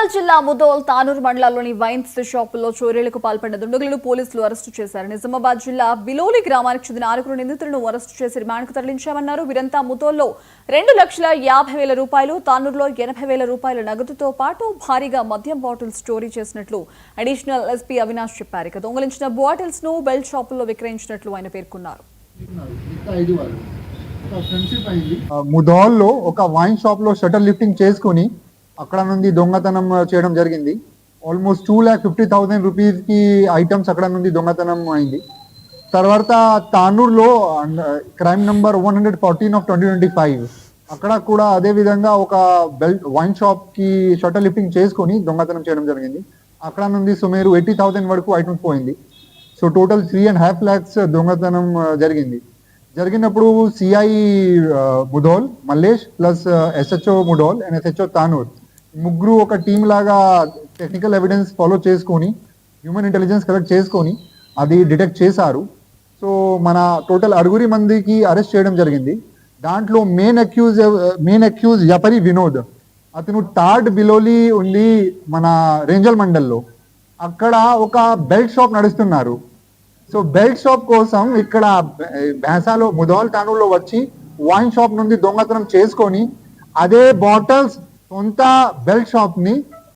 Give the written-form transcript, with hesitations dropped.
నిర్మల్ జిల్లా ముదోల్ తానూరు మండలాల్లోని వైన్స్ షాపుల్లో చోరీలకు పాల్పడిన దుండగులను పోలీసులు అరెస్టు చేశారు. నిజామాబాద్ జిల్లా బిలోలి గ్రామానికి చెందిన 6 నిందితులను అరెస్టు చేసి రిమాండ్కు తరలించామన్నారు. వీరంతా ముదోల్లో 2,50,000 రూపాయలు, తానూరులో 80,000 రూపాయల నగదుతో పాటు భారీగా మద్యం బాటిల్ స్టోరీ చేసినట్లు అడిషనల్ ఎస్పీ అవినాష్ చెప్పారు. ఇక దొంగలించిన బాటిల్స్ ను బెల్ట్ షాపుల్లో విక్రయించినట్లు ఆయన పేర్కొన్నారు. ముదోల్లో ఒక వైన్ షాప్ లో షటర్ లిఫ్టింగ్ చేసుకుని అక్కడ నుండి దొంగతనం చేయడం జరిగింది. ఆల్మోస్ట్ 2,50,000 రూపీస్ కి ఐటమ్స్ అక్కడ నుండి దొంగతనం అయింది. తర్వాత తానూరులో క్రైమ్ నంబర్ 114 ఆఫ్ 2025 అక్కడ కూడా అదే విధంగా ఒక వైన్ షాప్ కి షటర్ లిఫ్టింగ్ చేసుకుని దొంగతనం చేయడం జరిగింది. అక్కడ నుండి సుమారు 80,000 వరకు ఐటమ్స్ పోయింది. సో టోటల్ 3.5 lakhs దొంగతనం జరిగినప్పుడు CI Mudhol Mallesh plus SHO Mudhol and SHO Tanur ముగ్గురు ఒక టీం లాగా టెక్నికల్ ఎవిడెన్స్ ఫాలో చేసుకొని హ్యూమన్ ఇంటెలిజెన్స్ కలెక్ట్ చేసుకొని అది డిటెక్ట్ చేశారు. సో మన టోటల్ 6 మందికి అరెస్ట్ చేయడం జరిగింది. దాంట్లో మెయిన్ అక్యూజ్ యపరి వినోద్, అతను థర్డ్ బిలోలి ఉంది మన రేంజల్ మండల్లో. అక్కడ ఒక బెల్ట్ షాప్ నడుస్తున్నారు. సో బెల్ట్ షాప్ కోసం ఇక్కడ బెహసాలో ముదోల్ తానూరులో వచ్చి వైన్ షాప్ నుండి దొంగతనం చేసుకొని అదే బాటిల్స్ సొంత బెల్ట్ షాప్ ని